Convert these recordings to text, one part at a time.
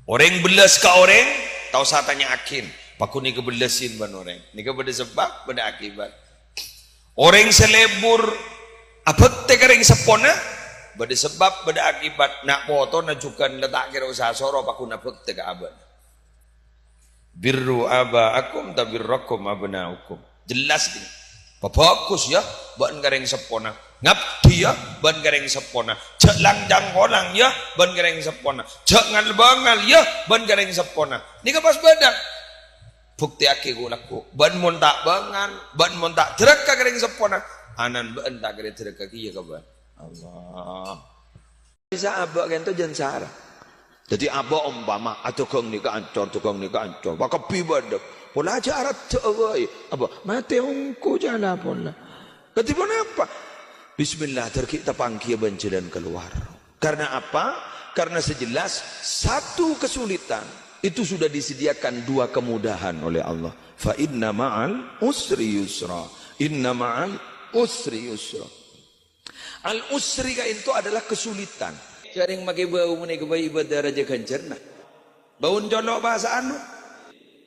Orang belas ke orang, tahu saya tanya akin. Paku ni kebelasin ban orang. Ni kepada sebab, pada akibat. Orang selebur, apa tekereng sepona? Pada sebab, pada akibat. Nak foto, nak cukan letak kira usaha soro, paku nak teka abad. Birru aba'akum tabirrakum abna'ukum. Jelas ni. Bagus ya, ban gareng sepona. Ngabdi ya, ban gareng sepona. Cek langjang kolang ya, ban gareng sepona. Cek ngalbangal ya, ban gareng sepona. Ni kapas badak. Bukti aki ku laku. Ban mon tak bangan, ban mon tak terak ka gareng sepona. Anan ban tak gareng terak ka kiya ka ban. Allah. Bisa abak kan tu jan sara. Jadi abak umpama tukang ni ka ancor, tukang ni ka ancor. Baka pi badak. Pola ajarat tawai. Apa? Mati ongko jana pola. Ketipun apa? Bismillah terkita pangkia benjalan keluar. Karena apa? Karena sejelas satu kesulitan itu sudah disediakan dua kemudahan oleh Allah. Fa inna ma'al usri yusra. Inna ma'al usri yusra. Al usri itu adalah kesulitan. Jaring makai bau menik bayi ibadah raja kancerna. Bau jolok bahasa anu.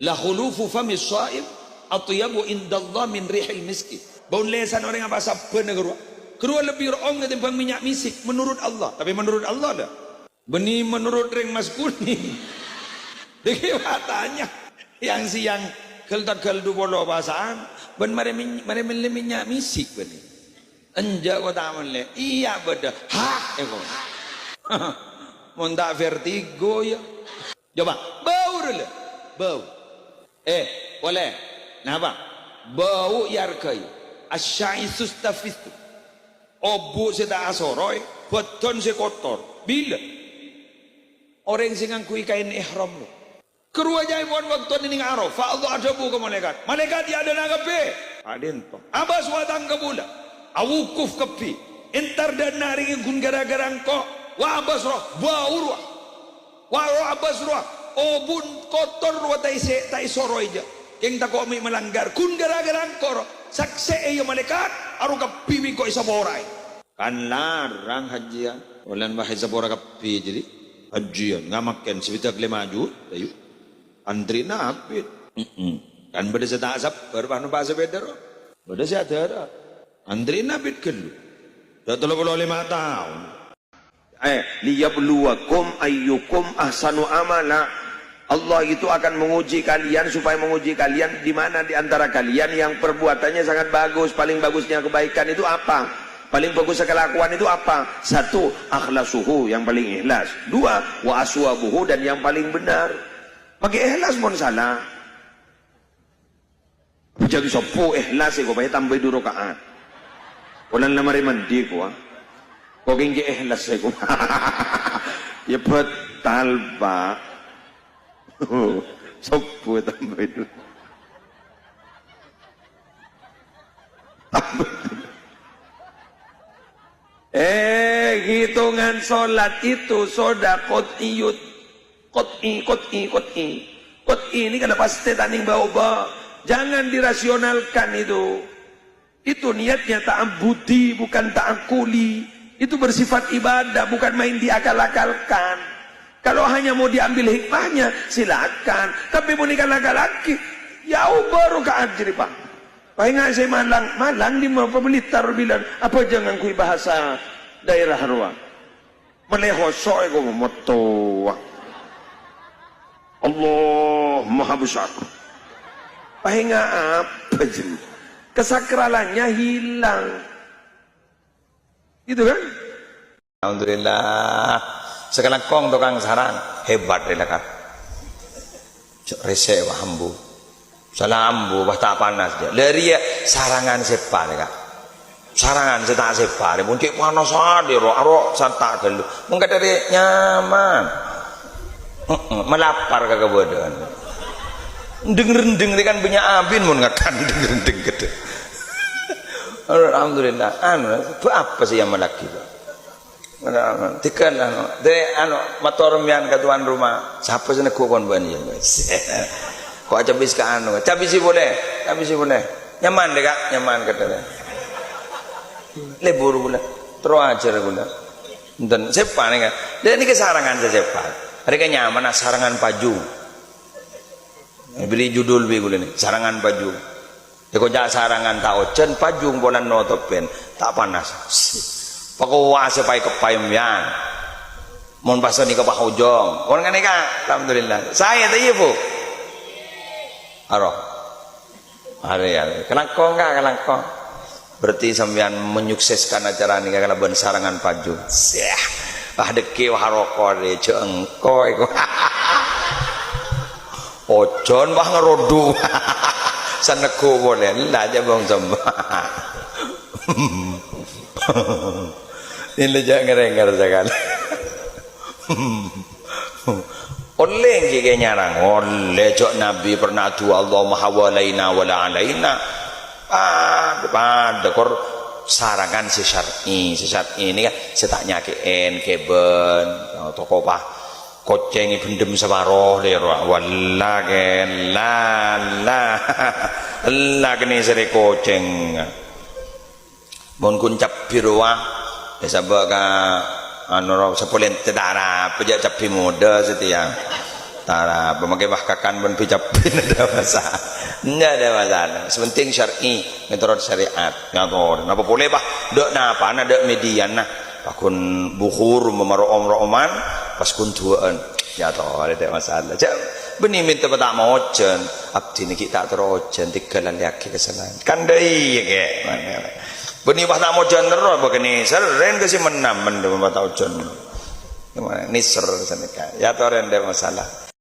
La khulufu famis shaib atyabu indallah min rihil miski. Bau lesan orang apa sabun negara. Kedua lebih rong ketimbang minyak misik menurut Allah. Tapi menurut Allah dah. Benih menurut ring mas kuning. Deki katanya yang siang keltak du bolo bahasaan ben mare minyak misik benih. Anja ko taman le. Iya beda. Hak eko. Monta vertigo ya. Coba bau dulu. Bau. Boleh. Napa? Bau yarkai. Asyaisus tafistu. Obu seta asoroy, beton se kotor. Bila orang singang kui kain ihram lo. Kerua jai pon waktu ini ngaro. Fa Allah ada bu ke malaikat. Malaikat dia ada nagape. Adin to. Abas watang kebula. Awukuf kepi. Entar dan naring gun gara-gara engko. Wa abas roh. Bau roh. Wa roh abas roh. Obun kotor roh tai soroy je. Yang tak kau melanggar. Gun gara-gara engko. Sakse ayo malaikat. Aru kapiwi ko isa boray. Kan larang hajian. Walan bahai sabora kapi jadi hajian ngamaken sebitak lemaju tayo. Antri na apit. Kan beda sa taasap berpano pa sa bedero. Beda sa adara. Antri na apit kelu. 35 tahun. Liyabluwakum ayyukum ahsanu amala. Allah itu akan menguji kalian supaya menguji kalian di mana di antara kalian yang perbuatannya sangat bagus, paling bagusnya kebaikan itu apa? Paling bagus kelakuan itu apa? Satu, akhlasuhu yang paling ikhlas. Dua, wa aswabuhu dan yang paling benar. Pakai ikhlas mon salah. Jadi sopo ikhlas ko pay tambay du rakaat. Walang lamari mandi ko ah. Ko gingi ikhlas ko. Ya betal Pak. Sopo tambay du. Hitungan sholat itu sodakot iyut. Kot'i ini kada pasti taning bau-bau. Jangan dirasionalkan itu. Itu niatnya ta'abudi bukan ta'akuli. Itu bersifat ibadah bukan main diakal-akalkan. Kalau hanya mau diambil hikmahnya silakan. Tapi mau nikah laki-laki ya baru keajri Pak. Pahinga saya malang di mau pembelitar bilang apa jangan kui bahasa daerah ruang. Melehosok ko moto. Allah Maha Besar. Pahinga apa jadi? Kesakralannya hilang. Gitu kan? Alhamdulillah. Sekarang kong tukang sarang hebat deh kak. Rese wah ambu. Salah ambu wah tak panas dia. Dari sarangan sepa deh kak. Sarangan setak sepa deh. Mungkin panas ada ro santak dulu. Mungkin dari nyaman. Melapar ke kebodohan. Denger kan banyak abin mun ngakan denger gede. Alhamdulillah. Apa sih yang melaki Pak? Tikan motor mian ke tuan rumah. Siapa sih nak kuat bani? Kau cabis ke cabis sih boleh, Nyaman deh kak, nyaman kata dia. Lebur pula, terus aja pula. Dan siapa nih kan? Dan ini kesarangan siapa? Ada nyaman sarangan paju. Beli judul bi nih, sarangan paju. Ya kok jak sarangan tak ocen paju bolan no topen tak panas. Pakowa sepai kepayemyan. Mon pasal ni ke Pahojong. Kon kan ika, alhamdulillah. Saya tadi Bu. Aro. Are. Kelangkong enggak kelangkong. Berarti sampean menyukseskan acara ni kalau ben sarangan paju. Siah. Ah deke haroko de ceengko iku. Ojon bah ngerodu. Saneku boleh lah aja bang sembah. Ini jangan ngerengar jangan. Oleh kiki nyarang, oleh jok Nabi pernah tu Allahumma hawalaina wala alaina. Pada kor sarangan si syar'i ini kan setaknya keen keben toko pah koceng pendem separoh lero walla ken la kene sere koceng mon kuncap birwa desa baka anu sepolen tedara pejak capi muda setia tara pemakai bahkakan ben pijapin ada masalah enggak ada masalah sepenting syar'i menurut syariat ngatur apa boleh bah dek napa na dek median nah pakun bukhur memaro om-roman pas kun tuan ya toh ada masalah cak beni minta tak mau ojen abdi ni kita terojen tigalan yaki kesalahan kan deui ge beni bah tak mau ojen terus begini seren ke si menam mendem tak ojen gimana nisr saneka ya toh ada masalah